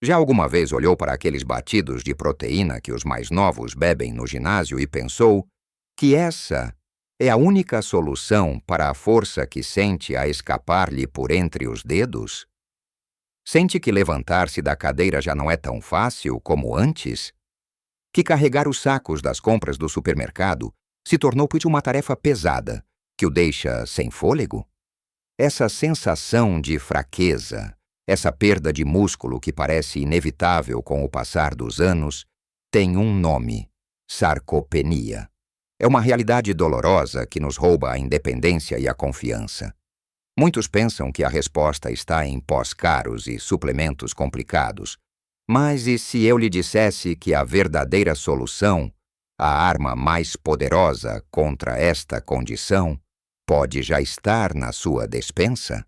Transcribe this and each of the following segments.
Já alguma vez olhou para aqueles batidos de proteína que os mais novos bebem no ginásio e pensou que essa é a única solução para a força que sente a escapar-lhe por entre os dedos? Sente que levantar-se da cadeira já não é tão fácil como antes? Que carregar os sacos das compras do supermercado se tornou uma tarefa pesada, que o deixa sem fôlego? Essa sensação de fraqueza, essa perda de músculo que parece inevitável com o passar dos anos, tem um nome: sarcopenia. É uma realidade dolorosa que nos rouba a independência e a confiança. Muitos pensam que a resposta está em pós caros e suplementos complicados. Mas e se eu lhe dissesse que a verdadeira solução, a arma mais poderosa contra esta condição, pode já estar na sua despensa?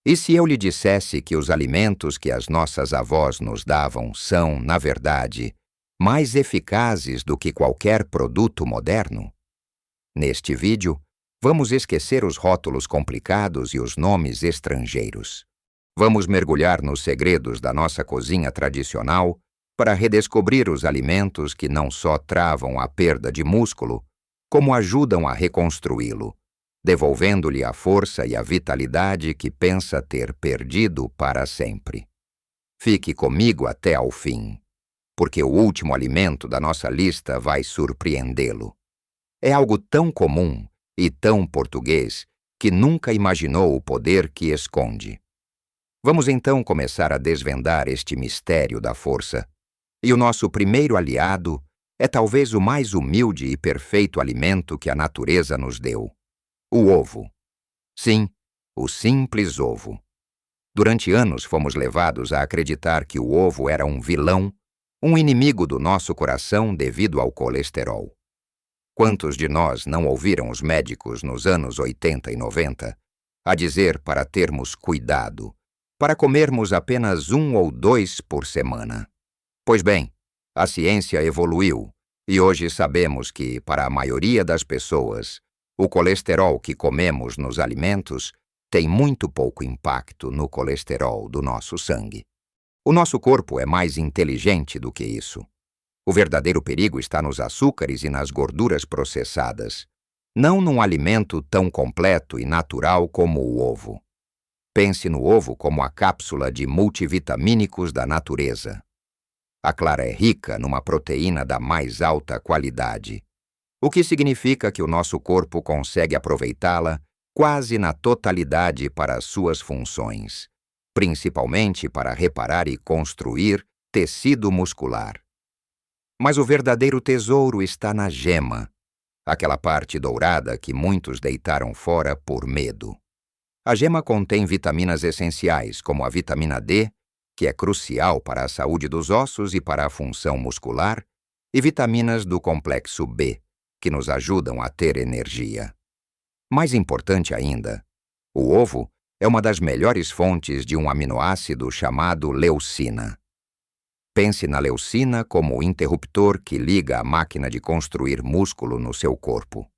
E se eu lhe dissesse que os alimentos que as nossas avós nos davam são, na verdade, mais eficazes do que qualquer produto moderno? Neste vídeo, vamos esquecer os rótulos complicados e os nomes estrangeiros. Vamos mergulhar nos segredos da nossa cozinha tradicional para redescobrir os alimentos que não só travam a perda de músculo, como ajudam a reconstruí-lo, devolvendo-lhe a força e a vitalidade que pensa ter perdido para sempre. Fique comigo até ao fim, porque o último alimento da nossa lista vai surpreendê-lo. É algo tão comum e tão português que nunca imaginou o poder que esconde. Vamos então começar a desvendar este mistério da força. E o nosso primeiro aliado é talvez o mais humilde e perfeito alimento que a natureza nos deu: o ovo. Sim, o simples ovo. Durante anos fomos levados a acreditar que o ovo era um vilão, um inimigo do nosso coração devido ao colesterol. Quantos de nós não ouviram os médicos nos anos 80 e 90 a dizer para termos cuidado, para comermos apenas 1 ou 2 por semana? Pois bem, a ciência evoluiu e hoje sabemos que, para a maioria das pessoas, o colesterol que comemos nos alimentos tem muito pouco impacto no colesterol do nosso sangue. O nosso corpo é mais inteligente do que isso. O verdadeiro perigo está nos açúcares e nas gorduras processadas, não num alimento tão completo e natural como o ovo. Pense no ovo como a cápsula de multivitamínicos da natureza. A clara é rica numa proteína da mais alta qualidade, o que significa que o nosso corpo consegue aproveitá-la quase na totalidade para as suas funções, principalmente para reparar e construir tecido muscular. Mas o verdadeiro tesouro está na gema, aquela parte dourada que muitos deitaram fora por medo. A gema contém vitaminas essenciais, como a vitamina D, que é crucial para a saúde dos ossos e para a função muscular, e vitaminas do complexo B, que nos ajudam a ter energia. Mais importante ainda, o ovo é uma das melhores fontes de um aminoácido chamado leucina. Pense na leucina como o interruptor que liga a máquina de construir músculo no seu corpo.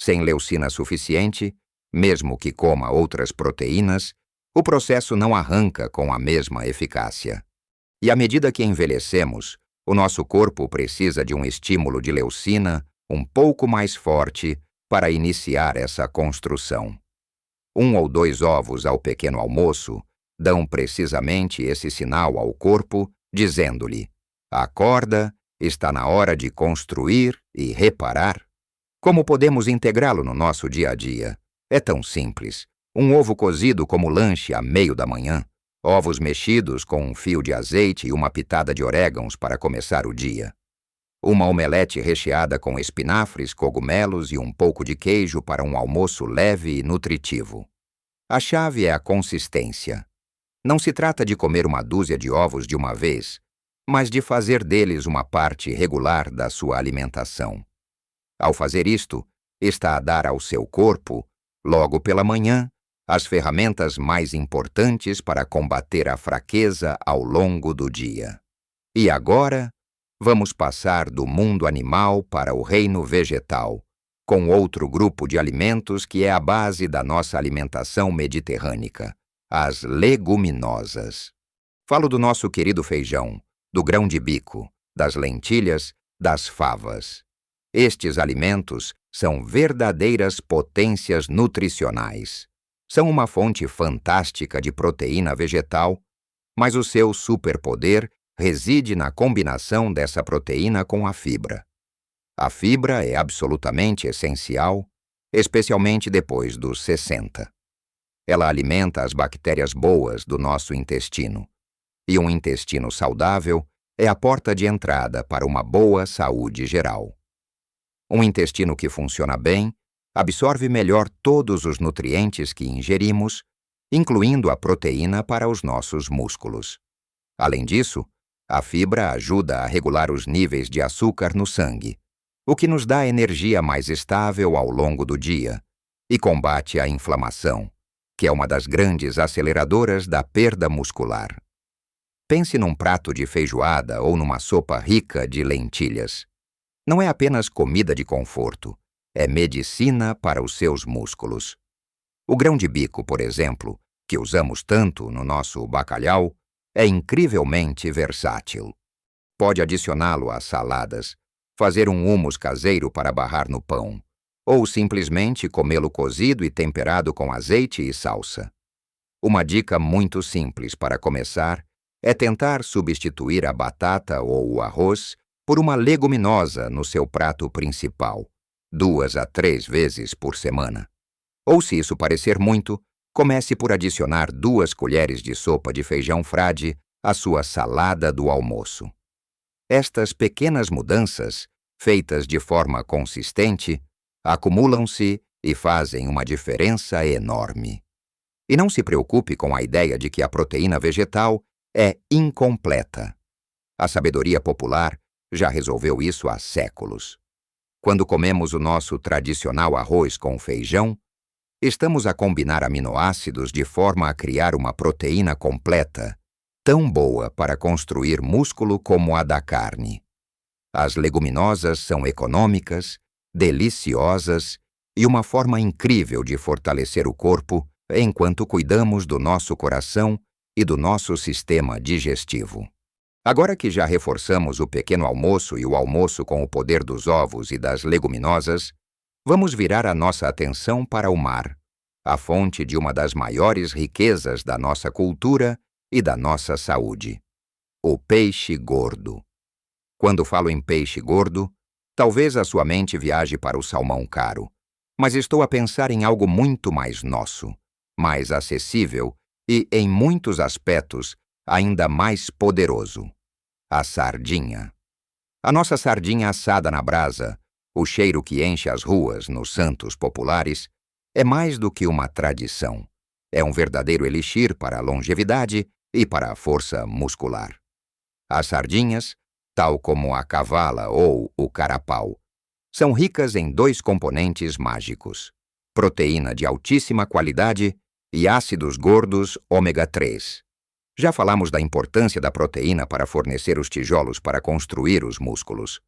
Sem leucina suficiente, mesmo que coma outras proteínas, o processo não arranca com a mesma eficácia. E à medida que envelhecemos, o nosso corpo precisa de um estímulo de leucina um pouco mais forte para iniciar essa construção. 1 ou 2 ovos ao pequeno almoço dão precisamente esse sinal ao corpo, dizendo-lhe: acorda, está na hora de construir e reparar. Como podemos integrá-lo no nosso dia a dia? É tão simples. Um ovo cozido como lanche à meio da manhã, ovos mexidos com um fio de azeite e uma pitada de orégãos para começar o dia. Uma omelete recheada com espinafres, cogumelos e um pouco de queijo para um almoço leve e nutritivo. A chave é a consistência. Não se trata de comer uma dúzia de ovos de uma vez, mas de fazer deles uma parte regular da sua alimentação. Ao fazer isto, está a dar ao seu corpo, logo pela manhã, as ferramentas mais importantes para combater a fraqueza ao longo do dia. E agora, vamos passar do mundo animal para o reino vegetal, com outro grupo de alimentos que é a base da nossa alimentação mediterrânea: as leguminosas. Falo do nosso querido feijão, do grão de bico, das lentilhas, das favas. Estes alimentos são verdadeiras potências nutricionais. São uma fonte fantástica de proteína vegetal, mas o seu superpoder reside na combinação dessa proteína com a fibra. A fibra é absolutamente essencial, especialmente depois dos 60. Ela alimenta as bactérias boas do nosso intestino. E um intestino saudável é a porta de entrada para uma boa saúde geral. Um intestino que funciona bem absorve melhor todos os nutrientes que ingerimos, incluindo a proteína para os nossos músculos. Além disso, a fibra ajuda a regular os níveis de açúcar no sangue, o que nos dá energia mais estável ao longo do dia e combate a inflamação, que é uma das grandes aceleradoras da perda muscular. Pense num prato de feijoada ou numa sopa rica de lentilhas. Não é apenas comida de conforto, é medicina para os seus músculos. O grão de bico, por exemplo, que usamos tanto no nosso bacalhau, é incrivelmente versátil. Pode adicioná-lo às saladas, fazer um hummus caseiro para barrar no pão, ou simplesmente comê-lo cozido e temperado com azeite e salsa. Uma dica muito simples para começar é tentar substituir a batata ou o arroz por uma leguminosa no seu prato principal, 2 a 3 vezes por semana. Ou, se isso parecer muito, comece por adicionar 2 colheres de sopa de feijão frade à sua salada do almoço. Estas pequenas mudanças, feitas de forma consistente, acumulam-se e fazem uma diferença enorme. E não se preocupe com a ideia de que a proteína vegetal é incompleta. A sabedoria popular já resolveu isso há séculos. Quando comemos o nosso tradicional arroz com feijão, estamos a combinar aminoácidos de forma a criar uma proteína completa, tão boa para construir músculo como a da carne. As leguminosas são econômicas, deliciosas e uma forma incrível de fortalecer o corpo enquanto cuidamos do nosso coração e do nosso sistema digestivo. Agora que já reforçamos o pequeno almoço e o almoço com o poder dos ovos e das leguminosas, vamos virar a nossa atenção para o mar, a fonte de uma das maiores riquezas da nossa cultura e da nossa saúde: o peixe gordo. Quando falo em peixe gordo, talvez a sua mente viaje para o salmão caro, mas estou a pensar em algo muito mais nosso, mais acessível e, em muitos aspectos, ainda mais poderoso: a sardinha. A nossa sardinha assada na brasa, o cheiro que enche as ruas nos santos populares, é mais do que uma tradição. É um verdadeiro elixir para a longevidade e para a força muscular. As sardinhas, tal como a cavala ou o carapau, são ricas em 2 componentes mágicos: proteína de altíssima qualidade e ácidos gordos ômega 3. Já falamos da importância da proteína para fornecer os tijolos para construir os músculos.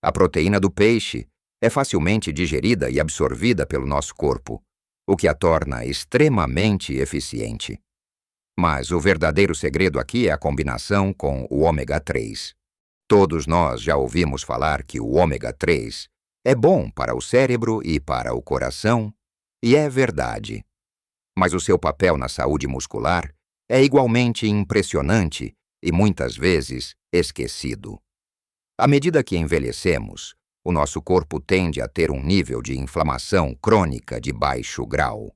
A proteína do peixe é facilmente digerida e absorvida pelo nosso corpo, o que a torna extremamente eficiente. Mas o verdadeiro segredo aqui é a combinação com o ômega 3. Todos nós já ouvimos falar que o ômega 3 é bom para o cérebro e para o coração, e é verdade. Mas o seu papel na saúde muscular é igualmente impressionante e muitas vezes esquecido. À medida que envelhecemos, o nosso corpo tende a ter um nível de inflamação crônica de baixo grau.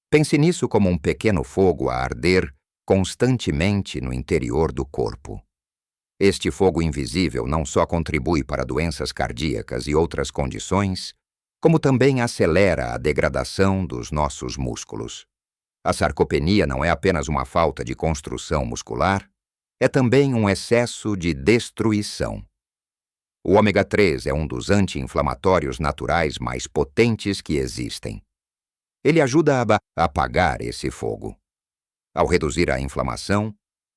Pense nisso como um pequeno fogo a arder constantemente no interior do corpo. Este fogo invisível não só contribui para doenças cardíacas e outras condições, como também acelera a degradação dos nossos músculos. A sarcopenia não é apenas uma falta de construção muscular, é também um excesso de destruição. O ômega 3 é um dos anti-inflamatórios naturais mais potentes que existem. Ele ajuda a apagar esse fogo. Ao reduzir a inflamação,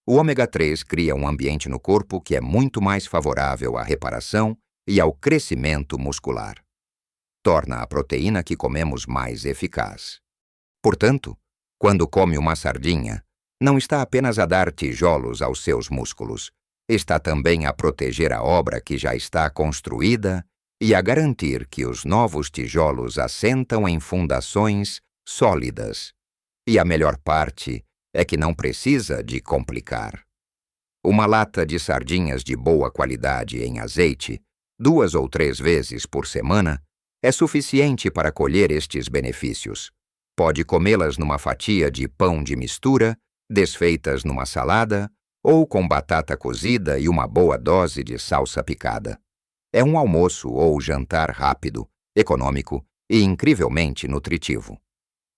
o ômega 3 cria um ambiente no corpo que é muito mais favorável à reparação e ao crescimento muscular. Torna a proteína que comemos mais eficaz. Portanto, quando come uma sardinha, não está apenas a dar tijolos aos seus músculos, está também a proteger a obra que já está construída e a garantir que os novos tijolos assentam em fundações sólidas. E a melhor parte é que não precisa de complicar. Uma lata de sardinhas de boa qualidade em azeite, 2 ou 3 vezes por semana, é suficiente para colher estes benefícios. Pode comê-las numa fatia de pão de mistura, desfeitas numa salada, ou com batata cozida e uma boa dose de salsa picada. É um almoço ou jantar rápido, econômico e incrivelmente nutritivo.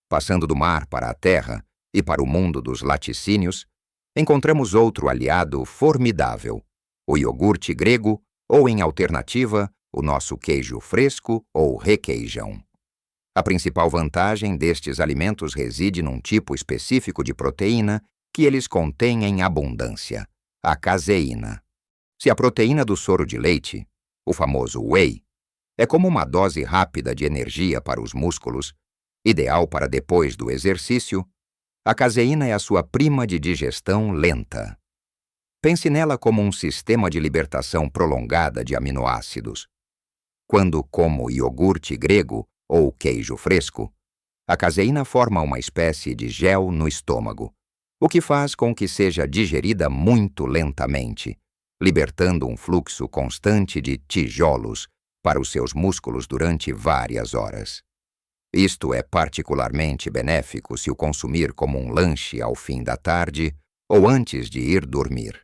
Passando do mar para a terra e para o mundo dos laticínios, encontramos outro aliado formidável, o iogurte grego ou, em alternativa, o nosso queijo fresco ou requeijão. A principal vantagem destes alimentos reside num tipo específico de proteína que eles contêm em abundância, a caseína. Se a proteína do soro de leite, o famoso whey, é como uma dose rápida de energia para os músculos, ideal para depois do exercício, a caseína é a sua prima de digestão lenta. Pense nela como um sistema de libertação prolongada de aminoácidos. Quando como iogurte grego ou queijo fresco, a caseína forma uma espécie de gel no estômago, o que faz com que seja digerida muito lentamente, libertando um fluxo constante de tijolos para os seus músculos durante várias horas. Isto é particularmente benéfico se o consumir como um lanche ao fim da tarde ou antes de ir dormir.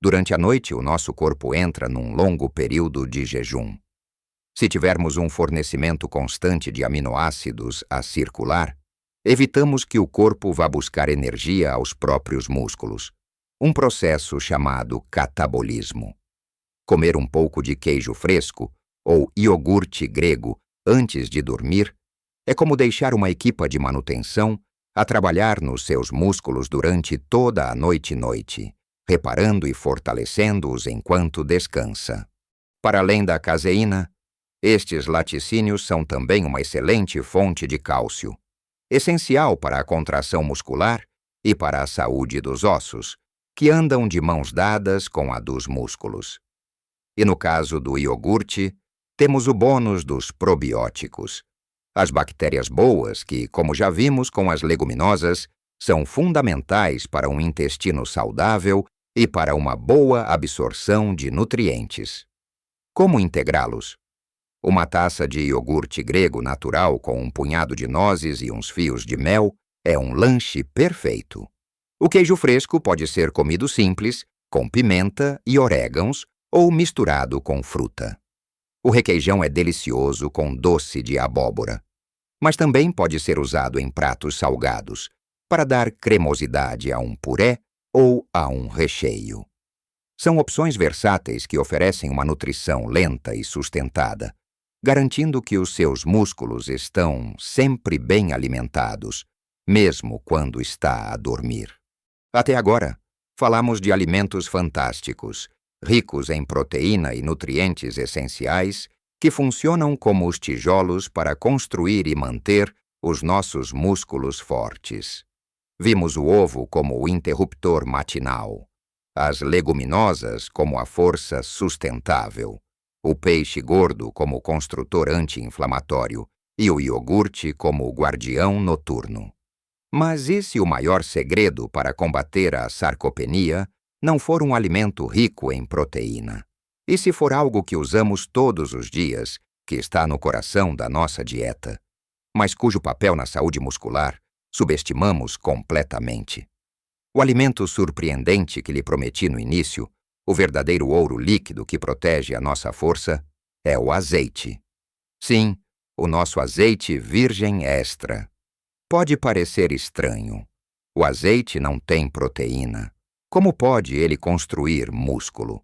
Durante a noite, o nosso corpo entra num longo período de jejum. Se tivermos um fornecimento constante de aminoácidos a circular, evitamos que o corpo vá buscar energia aos próprios músculos, um processo chamado catabolismo. Comer um pouco de queijo fresco ou iogurte grego antes de dormir é como deixar uma equipa de manutenção a trabalhar nos seus músculos durante toda a noite, reparando e fortalecendo-os enquanto descansa. Para além da caseína, estes laticínios são também uma excelente fonte de cálcio, essencial para a contração muscular e para a saúde dos ossos, que andam de mãos dadas com a dos músculos. E no caso do iogurte, temos o bônus dos probióticos, as bactérias boas que, como já vimos com as leguminosas, são fundamentais para um intestino saudável e para uma boa absorção de nutrientes. Como integrá-los? Uma taça de iogurte grego natural com um punhado de nozes e uns fios de mel é um lanche perfeito. O queijo fresco pode ser comido simples, com pimenta e orégãos, ou misturado com fruta. O requeijão é delicioso com doce de abóbora, mas também pode ser usado em pratos salgados, para dar cremosidade a um puré ou a um recheio. São opções versáteis que oferecem uma nutrição lenta e sustentada, garantindo que os seus músculos estão sempre bem alimentados, mesmo quando está a dormir. Até agora, falamos de alimentos fantásticos, ricos em proteína e nutrientes essenciais, que funcionam como os tijolos para construir e manter os nossos músculos fortes. Vimos o ovo como o interruptor matinal, as leguminosas como a força sustentável, o peixe gordo como o construtor anti-inflamatório e o iogurte como o guardião noturno. Mas e se o maior segredo para combater a sarcopenia não for um alimento rico em proteína? E se for algo que usamos todos os dias, que está no coração da nossa dieta, mas cujo papel na saúde muscular subestimamos completamente? O alimento surpreendente que lhe prometi no início, o verdadeiro ouro líquido que protege a nossa força, é o azeite. Sim, o nosso azeite virgem extra. Pode parecer estranho. O azeite não tem proteína. Como pode ele construir músculo?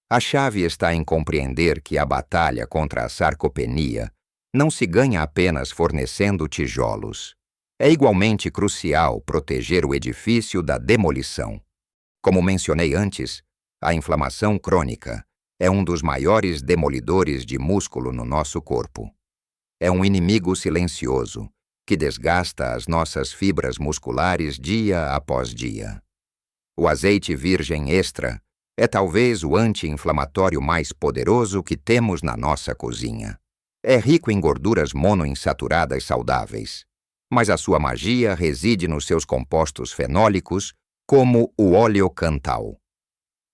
A chave está em compreender que a batalha contra a sarcopenia não se ganha apenas fornecendo tijolos. É igualmente crucial proteger o edifício da demolição. Como mencionei antes, a inflamação crônica é um dos maiores demolidores de músculo no nosso corpo. É um inimigo silencioso que desgasta as nossas fibras musculares dia após dia. O azeite virgem extra é talvez o anti-inflamatório mais poderoso que temos na nossa cozinha. É rico em gorduras monoinsaturadas saudáveis, mas a sua magia reside nos seus compostos fenólicos, como o oleocantal.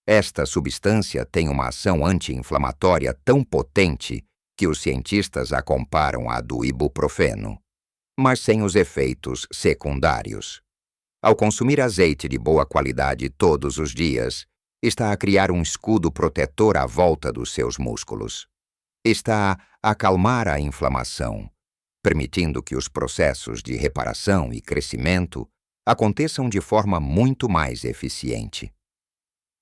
Esta substância tem uma ação anti-inflamatória tão potente que os cientistas a comparam à do ibuprofeno, mas sem os efeitos secundários. Ao consumir azeite de boa qualidade todos os dias, está a criar um escudo protetor à volta dos seus músculos. Está a acalmar a inflamação, permitindo que os processos de reparação e crescimento aconteçam de forma muito mais eficiente.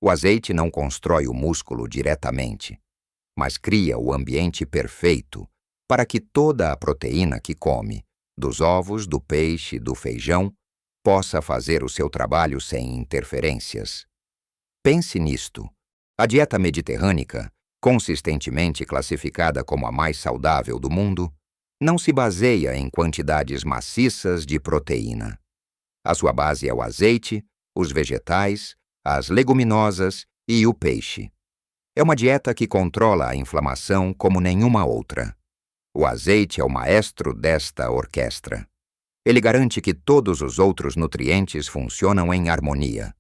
O azeite não constrói o músculo diretamente, mas cria o ambiente perfeito para que toda a proteína que come, dos ovos, do peixe, do feijão, possa fazer o seu trabalho sem interferências. Pense nisto. A dieta mediterrânica, consistentemente classificada como a mais saudável do mundo, não se baseia em quantidades maciças de proteína. A sua base é o azeite, os vegetais, as leguminosas e o peixe. É uma dieta que controla a inflamação como nenhuma outra. O azeite é o maestro desta orquestra. Ele garante que todos os outros nutrientes funcionam em harmonia.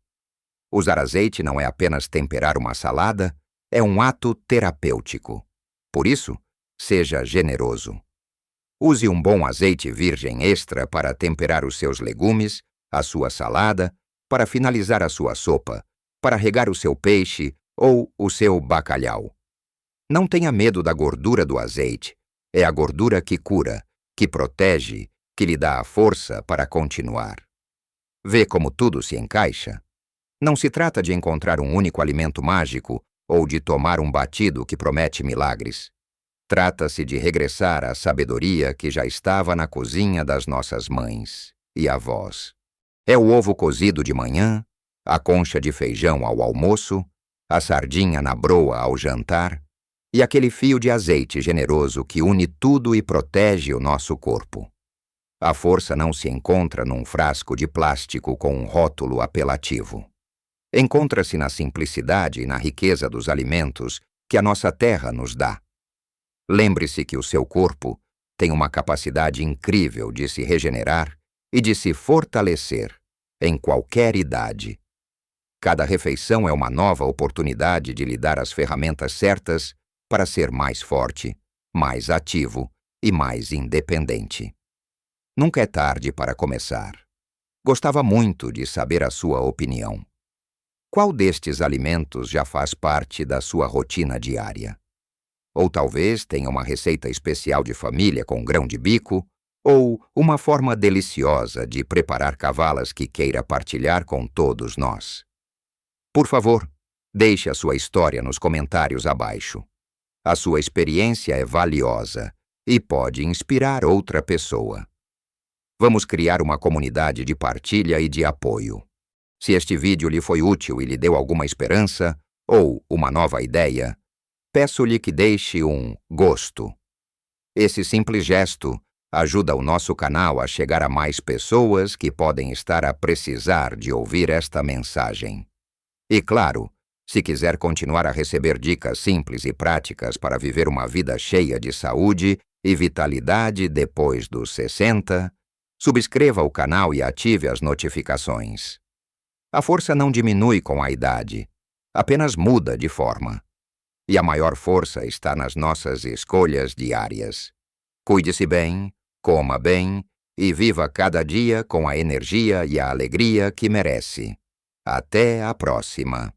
Usar azeite não é apenas temperar uma salada, é um ato terapêutico. Por isso, seja generoso. Use um bom azeite virgem extra para temperar os seus legumes, a sua salada, para finalizar a sua sopa, para regar o seu peixe ou o seu bacalhau. Não tenha medo da gordura do azeite. É a gordura que cura, que protege, que lhe dá a força para continuar. Vê como tudo se encaixa? Não se trata de encontrar um único alimento mágico ou de tomar um batido que promete milagres. Trata-se de regressar à sabedoria que já estava na cozinha das nossas mães e avós. É o ovo cozido de manhã, a concha de feijão ao almoço, a sardinha na broa ao jantar e aquele fio de azeite generoso que une tudo e protege o nosso corpo. A força não se encontra num frasco de plástico com um rótulo apelativo. Encontra-se na simplicidade e na riqueza dos alimentos que a nossa terra nos dá. Lembre-se que o seu corpo tem uma capacidade incrível de se regenerar e de se fortalecer em qualquer idade. Cada refeição é uma nova oportunidade de lhe dar as ferramentas certas para ser mais forte, mais ativo e mais independente. Nunca é tarde para começar. Gostava muito de saber a sua opinião. Qual destes alimentos já faz parte da sua rotina diária? Ou talvez tenha uma receita especial de família com grão de bico, ou uma forma deliciosa de preparar cavalas que queira partilhar com todos nós. Por favor, deixe a sua história nos comentários abaixo. A sua experiência é valiosa e pode inspirar outra pessoa. Vamos criar uma comunidade de partilha e de apoio. Se este vídeo lhe foi útil e lhe deu alguma esperança ou uma nova ideia, peço-lhe que deixe um gosto. Esse simples gesto ajuda o nosso canal a chegar a mais pessoas que podem estar a precisar de ouvir esta mensagem. E claro, se quiser continuar a receber dicas simples e práticas para viver uma vida cheia de saúde e vitalidade depois dos 60, subscreva o canal e ative as notificações. A força não diminui com a idade, apenas muda de forma. E a maior força está nas nossas escolhas diárias. Cuide-se bem, coma bem e viva cada dia com a energia e a alegria que merece. Até a próxima!